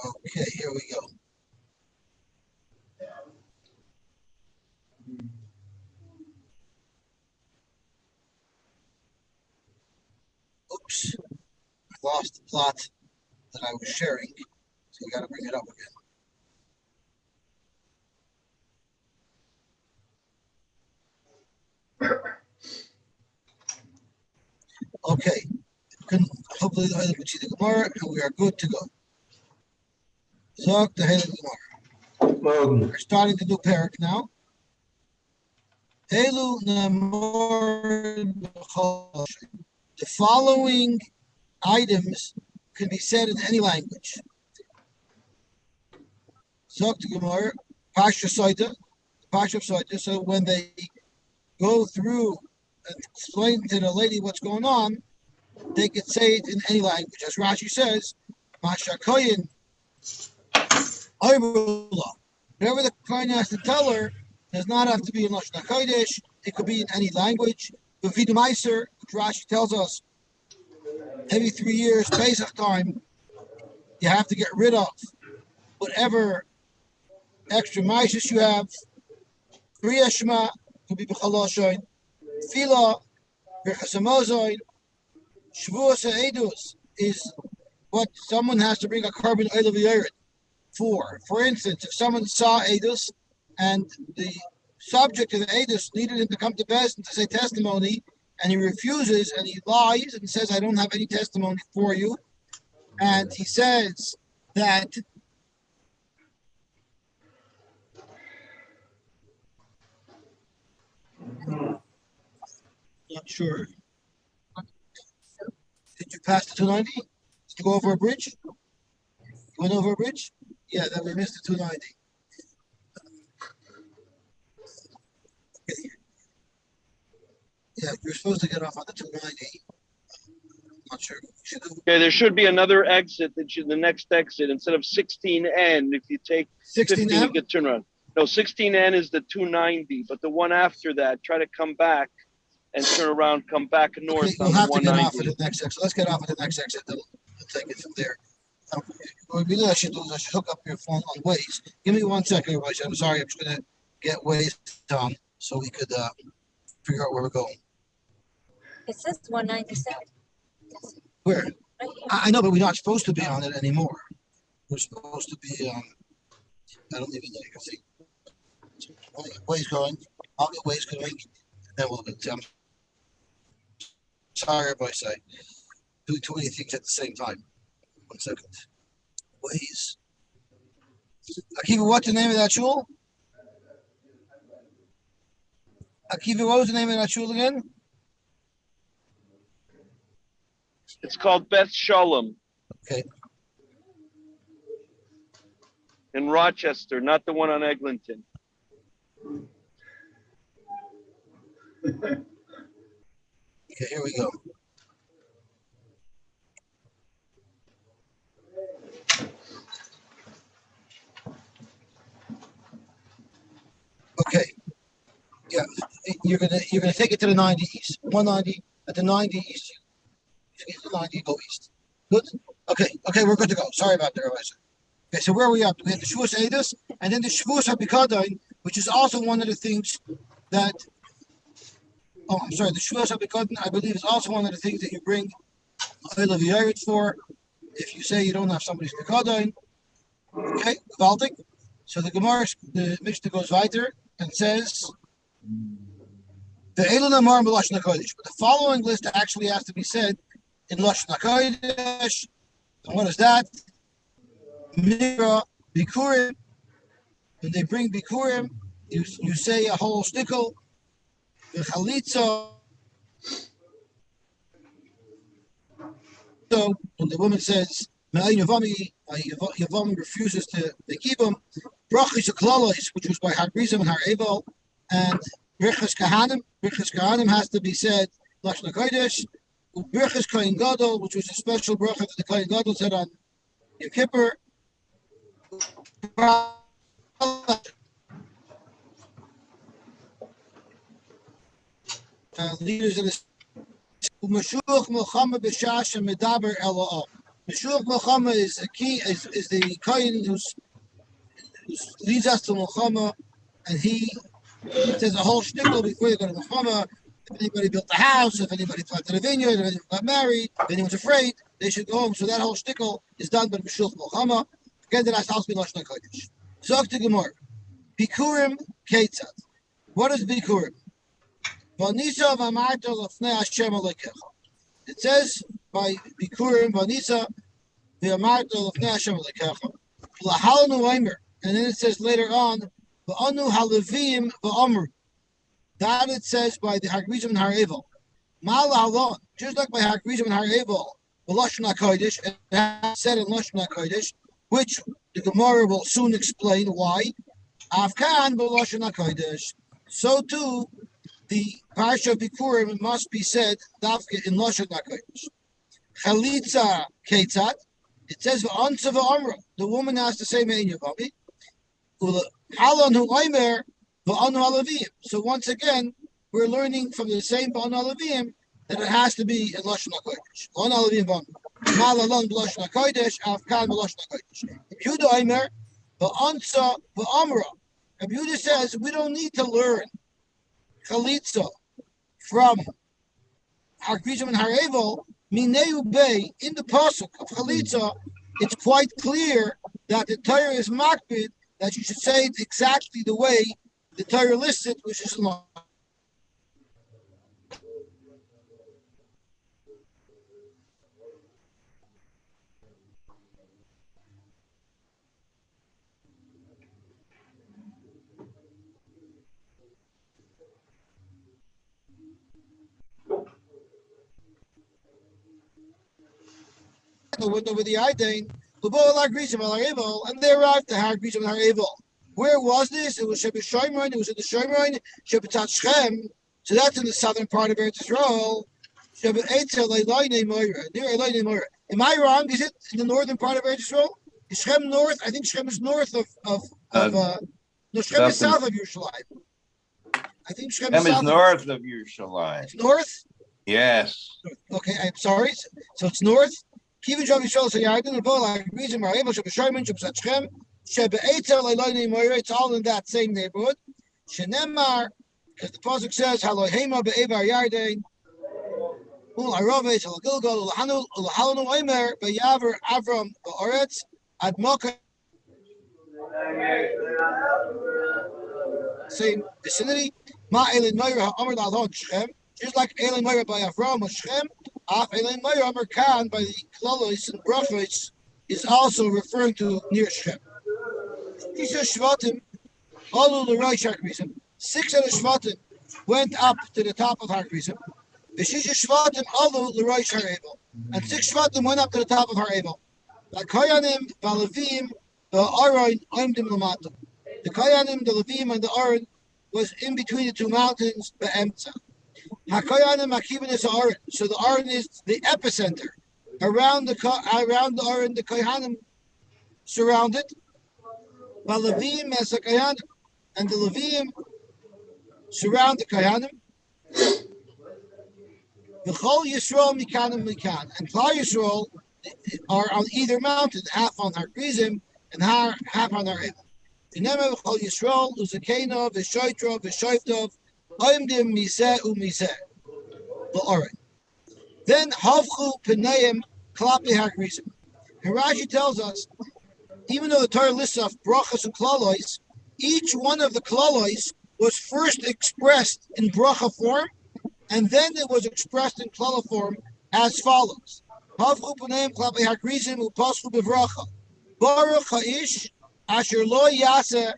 Okay, here we go. Oops, I lost the plot that I was sharing, so we got to bring it up again. Okay, hopefully the Heilig can see the Gemara, and we are good to go. Zog the Heilig Gemara. We're starting the new parak now. The following items can be said in any language. Zog the Gemara, Pasha Sotah, Pasha Sotah. So when they go through and explain to the lady what's going on, they could say it in any language. As Rashi says, Mashakoyin, whatever the Kohen has to tell her does not have to be in Lashon HaKodesh. It could be in any language. The Vidu Meiser, which Rashi tells us, every 3 years, Pesach time, you have to get rid of whatever extra Meises you have. Kriya Shema could be B'chal Lashon. Tefillah, Birchas Hamazon, Shavuos HaEdus is what someone has to bring a carbon oil of the for. For instance, if someone saw Edus and the subject of the Edus needed him to come to Beis and to say testimony, and he refuses and he lies and says, I don't have any testimony for you, and he says that not sure. Did you pass the 290? Did you go over a bridge? You went over a bridge? Yeah, then we missed the 290. Okay. Yeah, you're supposed to get off on the 290. I'm not sure. Okay, there should be another exit. The next exit, instead of 16N, if you take 15, you get turn around. No, 16N is the 290, but the one after that, try to come back and turn around, come back north. Okay, we'll have to get off at the next exit. Let's get off at the next exit. Then we'll take it from there. What really I should do is I should hook up your phone on Waze. Give me 1 second, everybody. I'm sorry. I'm just going to get Waze on so we could figure out where we're going. It says 197. Where? Right, I know, but we're not supposed to be on it anymore. We're supposed to be, I don't even know. You can see. Waze going. I'll get Waze going. And then we'll get sorry, everybody. Say do too many things at the same time. 1 second. Waze. Akiva, what's the name of that shul? Akiva, what was the name of that shul again? It's called Beth Shalom. Okay. In Rochester, not the one on Eglinton. Okay, here we go. Okay. Yeah, you're gonna take it to the 90 east. 190 at the 90 east. You get to 90, go east. Good. Okay, we're good to go. Sorry about that, everybody. Okay, so where are we up? We have the Shavuos Edus, and then the Shavuos HaBikadain, which is also one of the things that. Oh, I'm sorry. The Shavuos HaBikadain, I believe, is also one of the things that you bring oil of Yared for. If you say you don't have somebody's Bikadain. Okay, Valdik. So the Gemara, the Mishnah goes weiter and says, the Elul Amar Lashon HaKodesh. But the following list actually has to be said in Lashon HaKodesh. And what is that? Mira Bikurim. When they bring Bikurim, you say a whole shtickle. The Chalitza. So when the woman says, Yavami refuses to keep him, Brachis Aklalos, which was by Harbrizim and Harevel, and Birchas Kahanim. Birchas Kahanim has to be said Lashon HaKodesh. Birchas Kohen Gadol, which was a special bracha that the Kohen Gadol said on Yom Kippur. Leaders in the Umashuch Milchama B'Shash and Medaber Eloah. Mishulach Milchama is a key, is the kohen who leads us to Milchama, and he says a whole shtickle before they go to Milchama. If anybody built a house, if anybody planted a vineyard, if anyone got married, if anyone's afraid, they should go home. So that whole shtickle is done by Mishulach Milchama. Again, that has to be Lashon HaKodesh. Zog to Gemara. Bikurim Ketzad. What is Bikurim? Vanisa v'amarta l'fnei Hashem Elokecha. It says by Bikurim, Vanisa v'amarta l'fnei Hashem Elokecha. L'halanu Eimer. And then it says later on, v'anu halevim v'amru. That it says by the Hagrizim and Har-Evel. Ma'ala halon. Just like by Hagrizim and Har-Evel, the Lashon HaKodesh, it has said in Lashon HaKodesh, which the Gemara will soon explain why. Afkan b'Lashon HaKodesh. So too, the Parsha of Bikurim must be said dafka in Lashon HaKodesh. Chalitza Ketzad. It says v'ansa v'amra. The woman has to say me'in yavami. Halon hu oimer v'anu halavim. So once again, we're learning from the same v'anu halavim that it has to be in Lashon HaKodesh. V'anu halavim v'amra. Malalon b'Lashon HaKodesh. Afkan b'Lashon HaKodesh. Yehuda oimer v'ansa v'amra. Yehuda says we don't need to learn Chalitza from Hagrizim and Har-Evel, Mineu Bey, in the pasuk of Chalitza, it's quite clear that the Torah is makbid, that you should say it exactly the way the Torah lists it, which is long. The window with the Idain, and they arrived to Hagrizim and Har-Evel. Where was this? It was Shebet Shomron. It was in the Shomron, Shebetat Shechem. So that's in the southern part of Eretz Yisrael. Shebet Eitzel Eloinei Moira, near Eloinei Moira. Am I wrong? Is it in the northern part of Eretz Yisrael? Is Shechem north? I think Shechem is north of no, Shechem is south of Yerushalayim. I think Shechem is north of Yerushalayim. It's north? Yes. Okay, I'm sorry. So it's north. Kivin Shav Yisrael Sayarden, the Bola Hagrizim Har-Evel, Shebet Shomron, Shebetat Shechem. It's all in that same neighborhood. Shenemar, because the pasuk says, "Haloheima be'evar yarden." Ul Araves al Gilgal ulahanu ulahalanu oimer be'yaver Avram ba'oretz ad Moka. Same vicinity. Ma Elin Moira ha'amar da'alon Shechem. Just like Elin Moira by Avram Shechem, Af Elin Moira Amar Khan by the Klolos and Brachos is also referring to near Shechem. Shvatim, all of the Rosh Hagrizim. 6 of the Shvatim went up to the top of Hagrizim. The Shisha Shvatim, all of the Rosh Har-Evel. And 6 Shvatim went up to the top of Har-Evel. The Koyanim, the Levim, the Aron, Oimdim Lamatim. The Koyanim, the Levim, and the Aron was in between the two mountains, the Emtza. HaKoyanim, HaKibanis Aron. So the Aron is the epicenter. Around the Aron, the Koyanim surrounded. Levim as a Kayanim, and the Levim surround the Kayanim. The Chol Yisrael Mikanim Mikan, and Klal Yisrael are on either mountain, half on Hagrizim and half on Har-Evel. The name of Chol Yisrael Uzakena V'Shoitra V'Shoiftov Oimdim Miseh UMiseh L'Oren. Then Havchu Pneim Klapi Hagrizim. And Rashi tells us, even though the Torah lists of brachas and klalois, each one of the klalois was first expressed in bracha form, and then it was expressed in klala form as follows: Havchu p'neim klapi hagrizim u'paschu b'vracha. Baruch ha'ish asher lo yaseh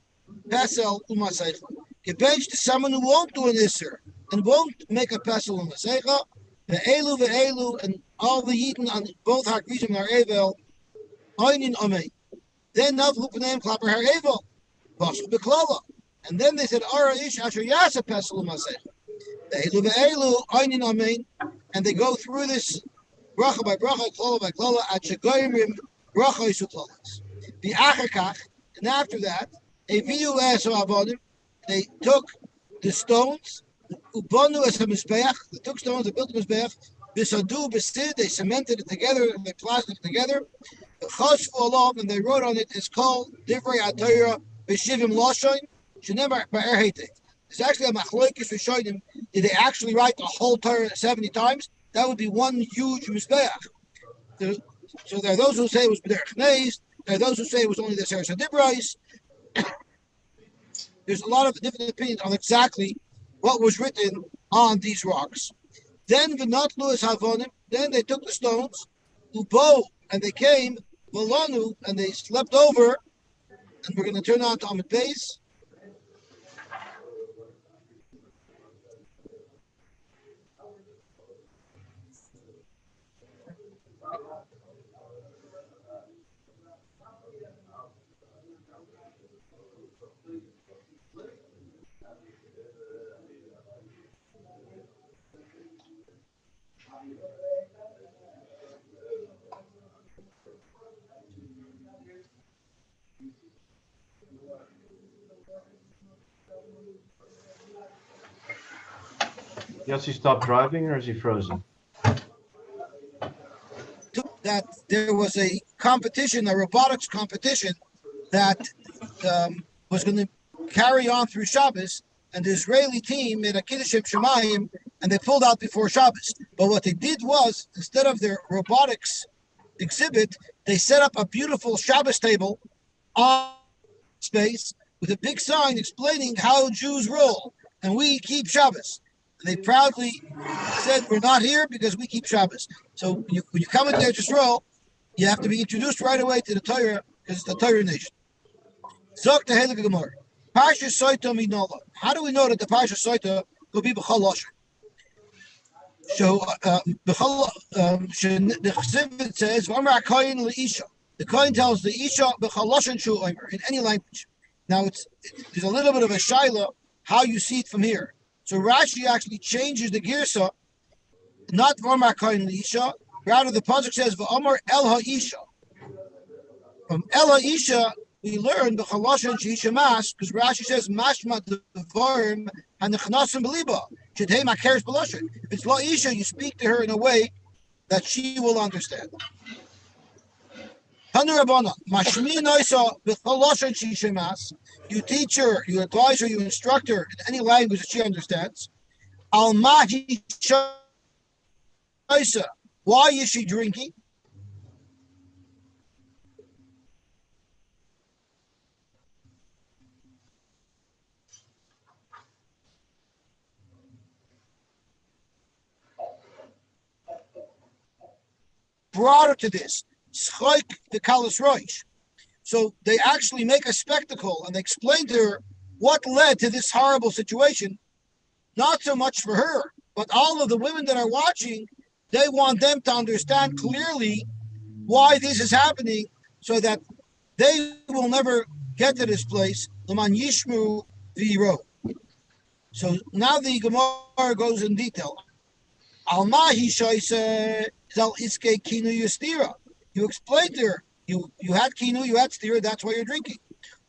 pesel u'maseicha. Gebench to someone who won't do an iser and won't make a pesel u'maseicha. Ve'elu, and all the yidden on both hagrizim and Har-Evel, oinin amein. Then Navchu P'neim Klaper Har-Evel, Pasuk B'Klala. And then they said, Ara Ish Asher Yasa Pesel U'Masech. Ve'elu ve'elu, Einin Amein. And they go through this bracha by bracha, klala by klala, at Shegoyrim, bracha Isu Klalas. The Achakach, and after that, Eviu Eso Avodim, they took the stones, Ubonu Es HaMizbeach, they took stones, they built the Mizbeach, Bisadu Bisid, they cemented it together, and they plastered it together. The Chosfu Alav, and they wrote on it, it's called Divrei Atayra B'Shivim Lashon, Shenemar Ba'er Heitek. It's actually a Machloikis Rishonim. Did they actually write the whole Torah 70 times? That would be one huge Mizbeach. So there are those who say it was B'derech Neis, there are those who say it was only the Seres HaDibrais. There's a lot of different opinions on exactly what was written on these rocks. Then V'natlu es Havonim, then they took the stones, Ubo, and they came, Volanu, and they slept over, and we're going to turn on to Amid Beis. Yosy stopped driving, or is he frozen? That there was a competition, a robotics competition, that was going to carry on through Shabbos, and the Israeli team made a Kiddush Shemayim, and they pulled out before Shabbos. But what they did was, instead of their robotics exhibit, they set up a beautiful Shabbos table on space with a big sign explaining how Jews roll, and we keep Shabbos. They proudly said, we're not here because we keep Shabbos. So when you come in there, just roll, you have to be introduced right away to the Torah because it's the Torah nation. Zok to Helik Gemara. Parsha Sotah Minola. How do we know that the Parsha Sotah will be B'chol Lashon? So the Chesed says, V'amar HaKoyin L'Isha. The Kohen tells the Isha B'chol Lashon Shu Omer in any language. Now there's a little bit of a shaila how you see it from here. So Rashi actually changes the girsa, not V'amar Kohen L'Isha, rather the pasuk says V'amar El HaIsha. From El HaIsha we learn the Chalashon Sheisha Mas, because Rashi says Mashma Devarim Hanechnasim Beliba Shedhei Makeres B'Lashon. If it's La'isha, you speak to her in a way that she will understand. Tanu Rabbana Mashmi Noisa B'Chalashon Sheisha Mas. You teach her, you advise her, you instruct her in any language that she understands. Al Mahi Shaisa. Why is she drinking? Broader to this, Schoik the Kalas Roish. So they actually make a spectacle and they explain to her what led to this horrible situation. Not so much for her, but all of the women that are watching, they want them to understand clearly why this is happening so that they will never get to this place. L'man yishmu v'yiro. So now the Gemara goes in detail. Almahi shoyse zal iske kinu yustira. You explained to her. You had kinu, you had stira, that's why you're drinking.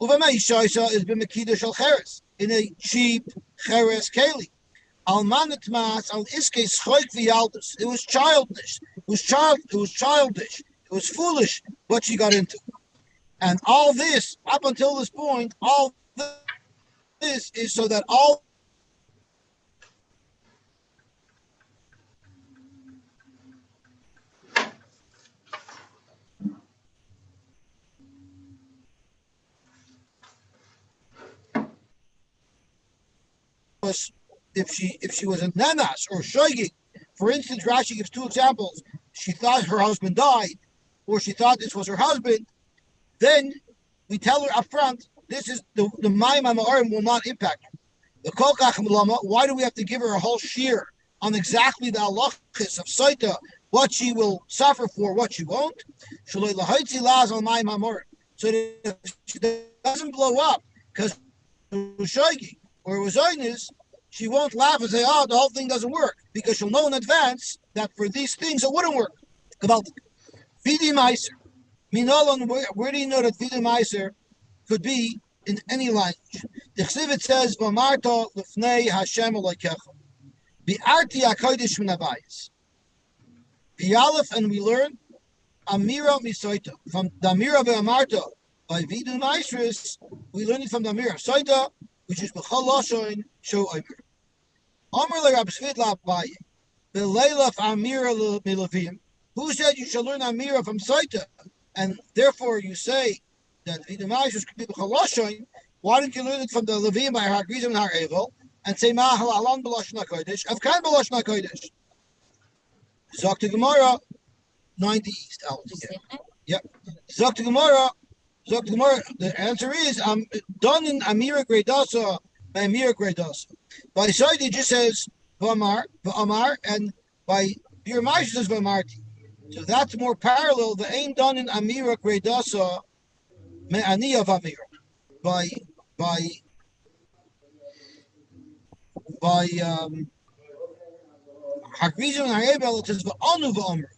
Uvamai shoyse is b'mekida shel cheres, in a cheap cheres keli. Almanat mas al iske schoik v'yaldus. It was childish. It was childish. It was foolish what she got into. And all this, up until this point, all this is so that all if she was a nanas or shoygig. For instance, Rashi gives two examples. She thought her husband died, or she thought this was her husband. Then we tell her up front, this is the Mame will not impact her. The Kolkach Lama, why do we have to give her a whole shear on exactly the halachis of Sotah, what she will suffer for, what she won't? So that if she doesn't blow up because it was shoygig or it was oinus, she won't laugh and say, oh, the whole thing doesn't work, because she'll know in advance that for these things it wouldn't work. About Vidi Meiser. Minolan, where do you know that Vidi Meiser could be in any language? The Chsivit says, V'marta l'fnei Hashem alokecha. Bi'arti ha'kodesh min habayis. Pialef, and we learn Amira Misoita from the Amira Ve'amarta by Vidu Maestris. We learn it from the Amira Sotah, which is B'chol Lashon Sho Omer. Omer leRab Svidla Abaye B'leilaf Amira Milavim. Who said you shall learn Amira from Sotah, and therefore you say that Vidu Maestris could be B'chol Lashon? Why don't you learn it from the Levim by Har Grizim and Har Evel and say Ma'al Alon B'Lashon HaKodesh? Avkan B'Lashon HaKodesh. Zok to Gemara. 90 East. Yep. Zok to Gemara. The answer is done in Amira Gredasa by Amira Gredasa. By Sotah it just says V'amar, and by Birmaish it says V'amarti. So that's more parallel. The ain't done in Amira Gredasa Me'ani of Amira. By Hagrizim and Ha'ebel it says V'anu V'amru.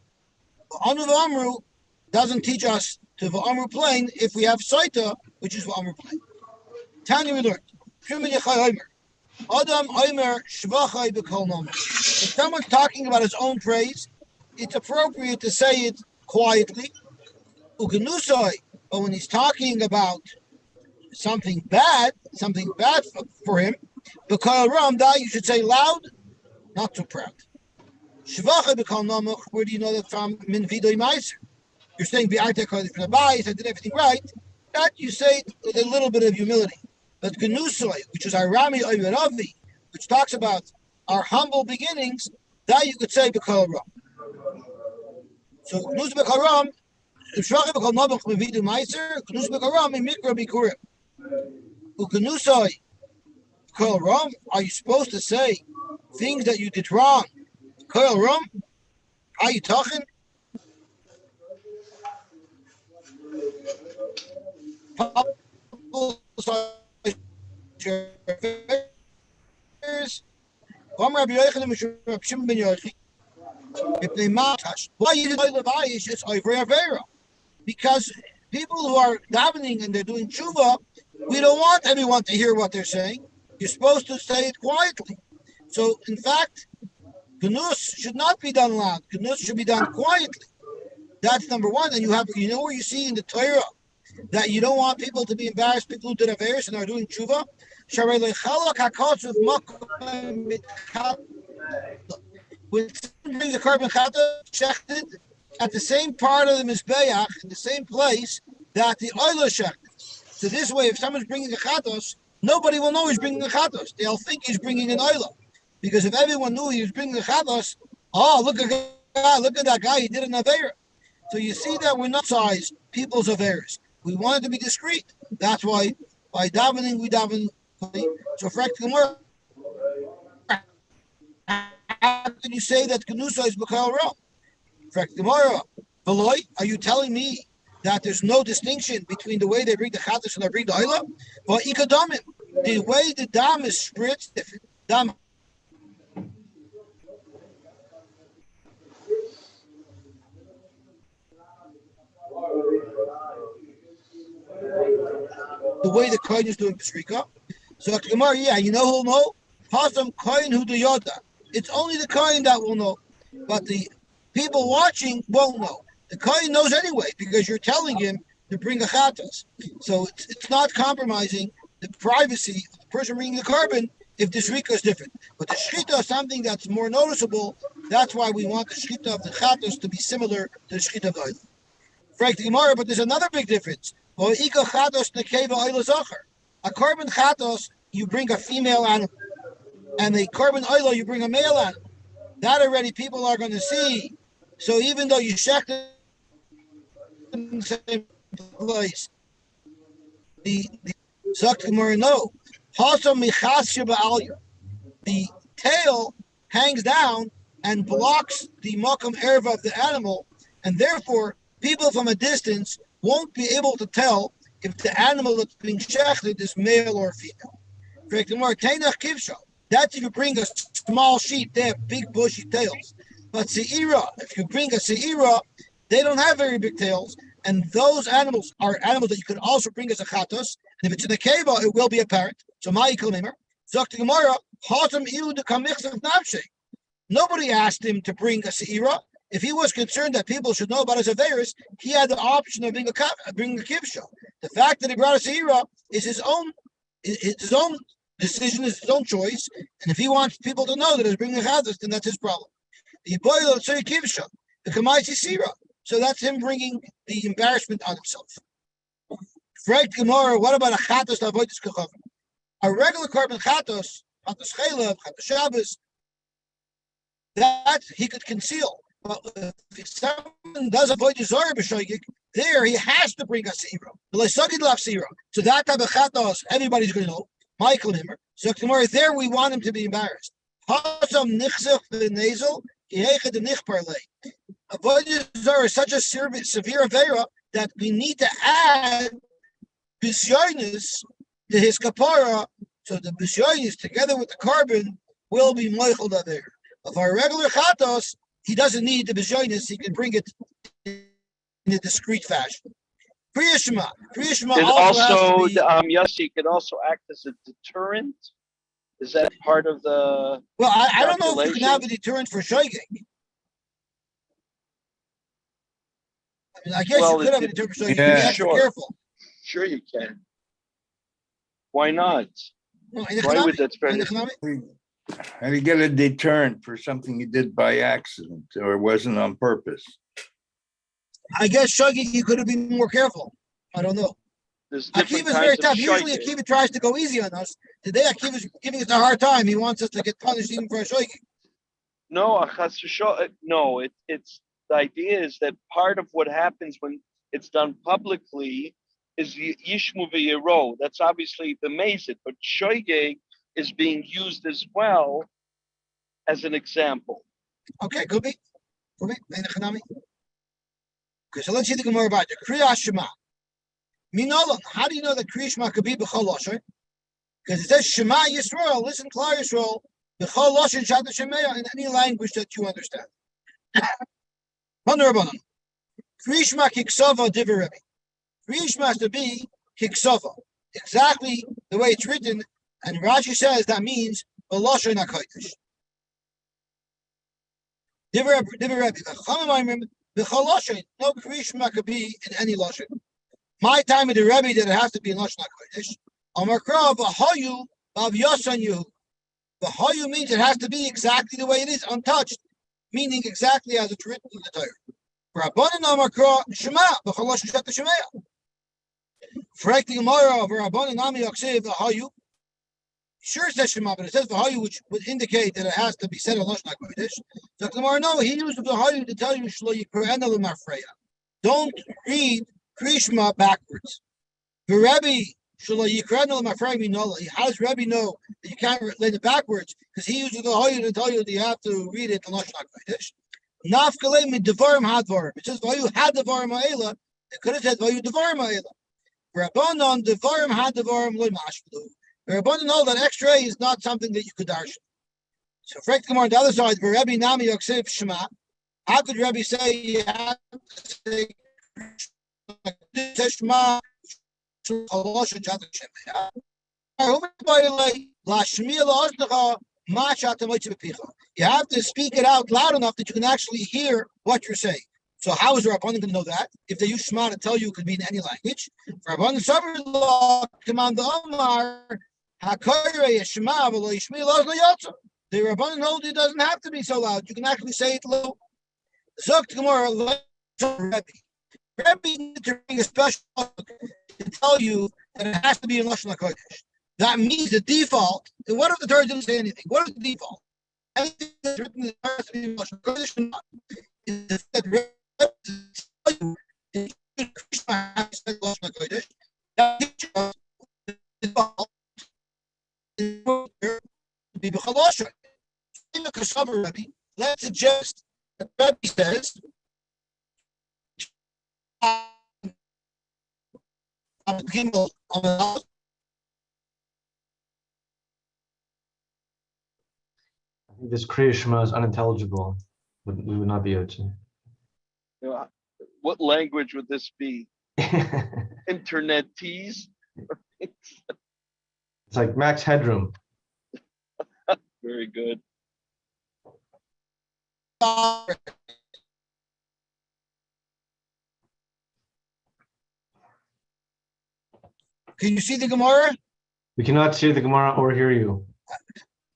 V'anu V'amru doesn't teach us to V'amru plain if we have Sotah, which is V'amru plain. Tanya we learned. Adam Omer Shvachai B'kol Nomer. If someone's talking about his own praise, it's appropriate to say it quietly. Ugenusai, but when he's talking about something bad for him, B'kol Ram, you should say loud, not too proud. Shvachai B'kol Nomer, where do you know that from? Min Vidoi Meiser. You're saying Bi'arta Kodesh B'Nabayis, I did everything right. That you say with a little bit of humility. But Genusoi, which is our Rami Oyveravi, which talks about our humble beginnings, that you could say B'Kol Ram. So Genus B'Kol Ram, Shvachai B'Kol Nomer Mevidu Meiser, Genus B'Kol Ram Mikra B'Kurim. Ugenusoi B'Kol Ram, are you supposed to say things that you did wrong? B'Kol Ram, are you talking? Because people who are davening and they're doing tshuva, we don't want everyone to hear what they're saying. You're supposed to say it quietly. So, in fact, Gnus should not be done loud. Gnus should be done quietly. That's number one. And you know where you see in the Torah that you don't want people to be embarrassed, people who did Averis and are doing tshuva. When someone brings a carbon chata, shechted at the same part of the Mizbeach, in the same place that the oiler shechted. So this way, if someone's bringing a chatos, nobody will know he's bringing a chatos. They'll think he's bringing an oiler. Because if everyone knew he was bringing a chatos, look at that guy, he did an Aveira. So you see that we're not size people's Averis. We wanted to be discreet. That's why by davening, we daven. So, Gemara, how can you say that Kenusa is B'Kol Ram? Gemara, Veloy, are you telling me that there's no distinction between the way they bring the Chatas and they bring the Oila? Well, Ikadamim, the way the dam is spritzed, if dam. The way the coin is doing Pesrika. So Gemara, yeah, you know who'll know? Pasam coin who the yoda. It's only the coin that will know, but the people watching won't know. The coin knows anyway because you're telling him to bring a chatas. So it's not compromising the privacy of the person bringing the carbon if the shrika is different. But the shchita is something that's more noticeable. That's why we want the shchita of the chatas to be similar to the shchita of the oil. Frank the Gemara, but there's another big difference. A carbon chatos, you bring a female animal, and a carbon oil, you bring a male animal. That already people are going to see. So even though you check in the same place, the Gemara no. The tail hangs down and blocks the makam erva of the animal, and therefore people from a distance won't be able to tell if the animal that's being shechted is male or female. That's if you bring a small sheep, they have big bushy tails. But se'ira, if you bring a se'ira, they don't have very big tails, and those animals are animals that you could also bring as a chatos. And if it's in a keva, it will be apparent. So ma'ikol mimer. Zok Gemara, hatam ilu de kamichs of nafshe. Nobody asked him to bring a se'ira. if he was concerned that people should know about his Averis, he had the option of bringing a kivsha. The fact that he brought a seira is his own decision, is his own choice. And if he wants people to know that he's bringing a chadas, then that's his problem. The boil so kivsha, the kamaisi seira. So that's him bringing the embarrassment on himself. Frank Gemara, what about a chatos avodas kachavim? A regular carbon chatos, chatos chaylev, chatos Shabbos, that he could conceal. But if someone does avoid Zara b'shoigig, there he has to bring a seira. So that type of chatos, everybody's going to know. Michael Himmer. So tomorrow there we want him to be embarrassed. Avoid Zara is such a severe avera that we need to add bisyonis to his kapara, so the bisyonis together with the carbon will be moichel there. Of our regular chatos, he doesn't need the bisyonis; he can bring it in a discreet fashion. Kriya Shema also Yosy can also act as a deterrent. Is that part of the? Well, I don't know if you can have a deterrent for shoyging. I mean, I guess you could have a deterrent for shoyging. Yeah, you have to be careful. Sure, you can. Why not? Well, Why would that spread? How do you get a deterrent for something you did by accident or wasn't on purpose? I guess shoyging you could have been more careful. I don't know. Akiva is very tough. Usually Akiva tries to go easy on us. Today Akiva is giving us a hard time. He wants us to get punished even for a shoyging. No, it's the idea is that part of what happens when it's done publicly is yishmu v'yero. That's obviously the mazit, but shoygeg is being used as well as an example. Okay, could be. Okay, so let's see the Gemara about the Kriya Shema. Minolam, how do you know that Kriya Shema could be b'chol lashon? Because it says Shema Yisrael, listen, Klal Yisrael, b'chol lashon shata shemeya, in any language that you understand. Rabbanon, Kriya Shema kiksava divrei Rebbe. Kriya Shema has to be kiksava, exactly the way it's written, and Rashi says that means b'lashon hakodesh. Divrei Rebbe, b'chol lashon, no Kriya Shema could be in any lashon. My time with the Rebbe that it has to be in Lashon HaKodesh. Amakra v'hayu vav yosanyu. V'hayu means it has to be exactly the way it is, untouched, meaning exactly as it's written in the Torah. Rabbanan amakra shema v'chol lashon shata shemeya. Frek the Gemara v'Rabbanan ami yaksev v'hayu. Sure, it says shema, but it says v'hayu, which would indicate that it has to be said in Lashon HaKodesh. So the Gemara, no, he used v'hayu to tell you shlo yikra'ena l'mafreya. Don't read Kriya Shema backwards. The Rebbe, how does Rebbe know that you can't read it backwards? Because he uses the Hoyu to tell you that you have to read it in Lashon HaKodesh. Nafkale min devarim hadvarim. It says Vayu had devarim ha'ela. It could have said Vayu devarim ha'ela. Rabbanon devarim had devarim loy mashvelu. Rabbanon know that extra A is not something that you could darshan. So, Frank Gemara on the other side, Rebbe nami yaksev shema. How could Rebbe say you have to say Teshma Chalosh Jata Shemaya? You have to speak it out loud enough that you can actually hear what you're saying. So how is Rabbanan going to know that? If they use Shema to tell you it could be in any language. Rabbanan Savar command the Omar Hakoyre Shema V'lo Yishmi Lo Yotza. The Rabbanan hold it doesn't have to be so loud. You can actually say it low. Zok Gemara Rebbe. Rebbe needs to bring a special to tell you that it has to be in Lashon HaKodesh. That means the default. And what if the Torah didn't say anything? What is the default? Anything that's written in the Torah has to be in Lashon HaKodesh or not? Is that Rebbe tell you in Krishna has to be Lashon HaKodesh? That default is be b'chol lashon. In the Kasav Rebbe, let's suggest that Rebbe says. I think this Kriya Shema is unintelligible, but we would not be able to. What language would this be? Internetese? It's like Max Headroom. Very good. Can you see the Gemara? We cannot see the Gemara or hear you.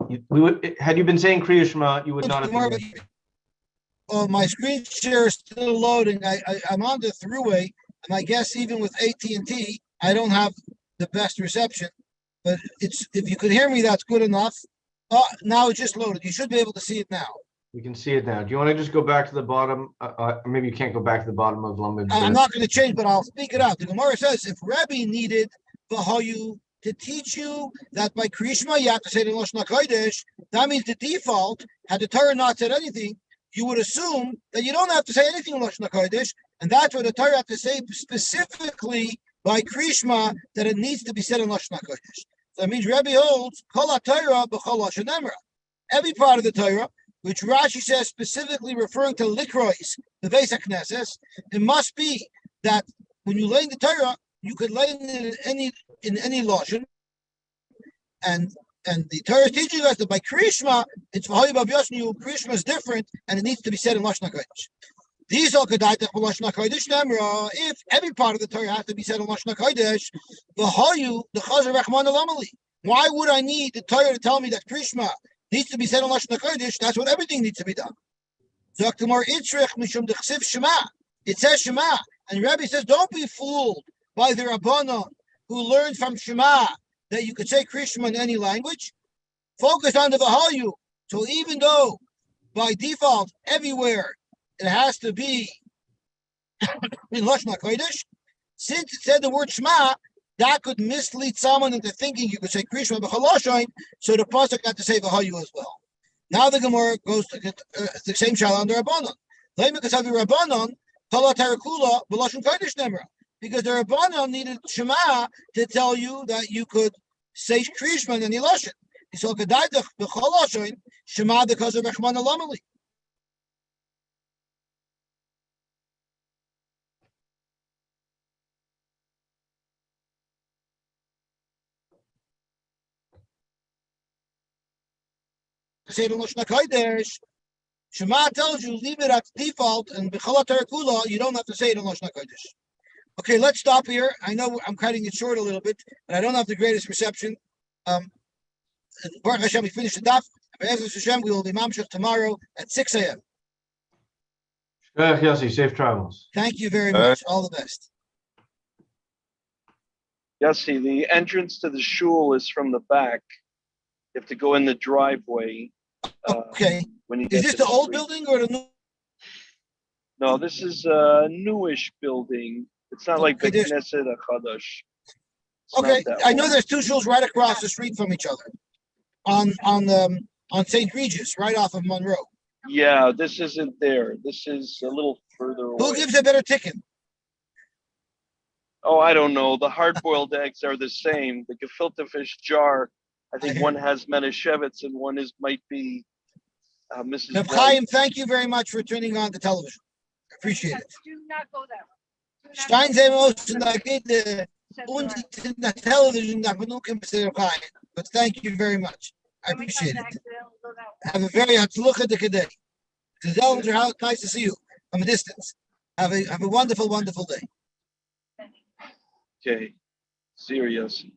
We would, had you been saying Kriya Shema, you would not have been. Oh, my screen share is still loading. I'm on the throughway, and I guess even with AT&T, I don't have the best reception. But it's if you could hear me, that's good enough. Oh, now it's just loaded. You should be able to see it now. We can see it now. Do you want to just go back to the bottom? Maybe you can't go back to the bottom of Lamed. I'm not going to change, but I'll speak it out. The Gemara says if Rebbe needed Bahayu to teach you that by Krishma you have to say the Lashon HaKodesh, that means the default, had the Torah not said anything, you would assume that you don't have to say anything in Lashon HaKodesh, and that's where the Torah have to say specifically by Krishma that it needs to be said in Lashon HaKodesh. So that means Rebbe holds Kol HaTorah b'Chol Lashon Emra. Every part of the Torah, which Rashi says specifically referring to Likrois, the Beis HaKnesses, it must be that when you lay in the Torah, you could lay in any Lashon, and the Torah is teaching us that by Krishma, it's V'hoyu Bav Yosnu, Krishma is different, and it needs to be said in Lashon HaKodesh. These all could Lashon HaKodesh Nemra. If every part of the Torah has to be said in Lashon HaKodesh, V'hoyu the Chazer Rechman Elamali. Why would I need the Torah to tell me that Krishma needs to be said in Lashon HaKodesh? That's what everything needs to be done. So it says Shema, and Rebbe says, don't be fooled by the Rabbanon who learned from Shema that you could say Krishma in any language. Focus on the V'hoyu. So even though by default everywhere it has to be in Lashon HaKodesh, since it said the word Shema, that could mislead someone into thinking you could say Krishma b'chol lashon, so the pasuk got to say V'hoyu as well. Now the Gemara goes to the same shaila on the Rabbanon. Because of the Rabbanon, Kol HaTorah b'Lashon Kodesh Nemra. Because the Rabbanon needed Shema to tell you that you could say Krishma in any Lashon. So Kedaydach b'chol lashon, Shema the Chazer Rechman Elamali. Say it in Lashon HaKodesh. Shema tells you leave it at default, and b'chol HaTorah kula you don't have to say it in Lashon HaKodesh. Okay, let's stop here. I know I'm cutting it short a little bit, but I don't have the greatest reception. Baruch Hashem, we finished the daf. Be'ezus Hashem, we will be mamshech tomorrow at 6 a.m. Yosy, safe travels. Thank you very much. All the best. Yosy, the entrance to the shul is from the back. You have to go in the driveway. Okay. When you is this the old building or the new? No, this is a newish building. It's not like the Knesset HaChadosh. Okay, I know there's two shuls right across the street from each other, on St. Regis, right off of Monroe. Yeah, this isn't there. This is a little further away. Who gives a better ticket? Oh, I don't know. The hard-boiled eggs are the same. The gefilte fish jar, I think one has Menashevitz and one might be Mrs. Reb Chaim, thank you very much for turning on the television. I appreciate it. Do not go there. Television, but thank you very much. I appreciate it. Have a very hatzlucha dekadei. Nice to see you from a distance. Have a wonderful, wonderful day. Okay. See you, Yosy.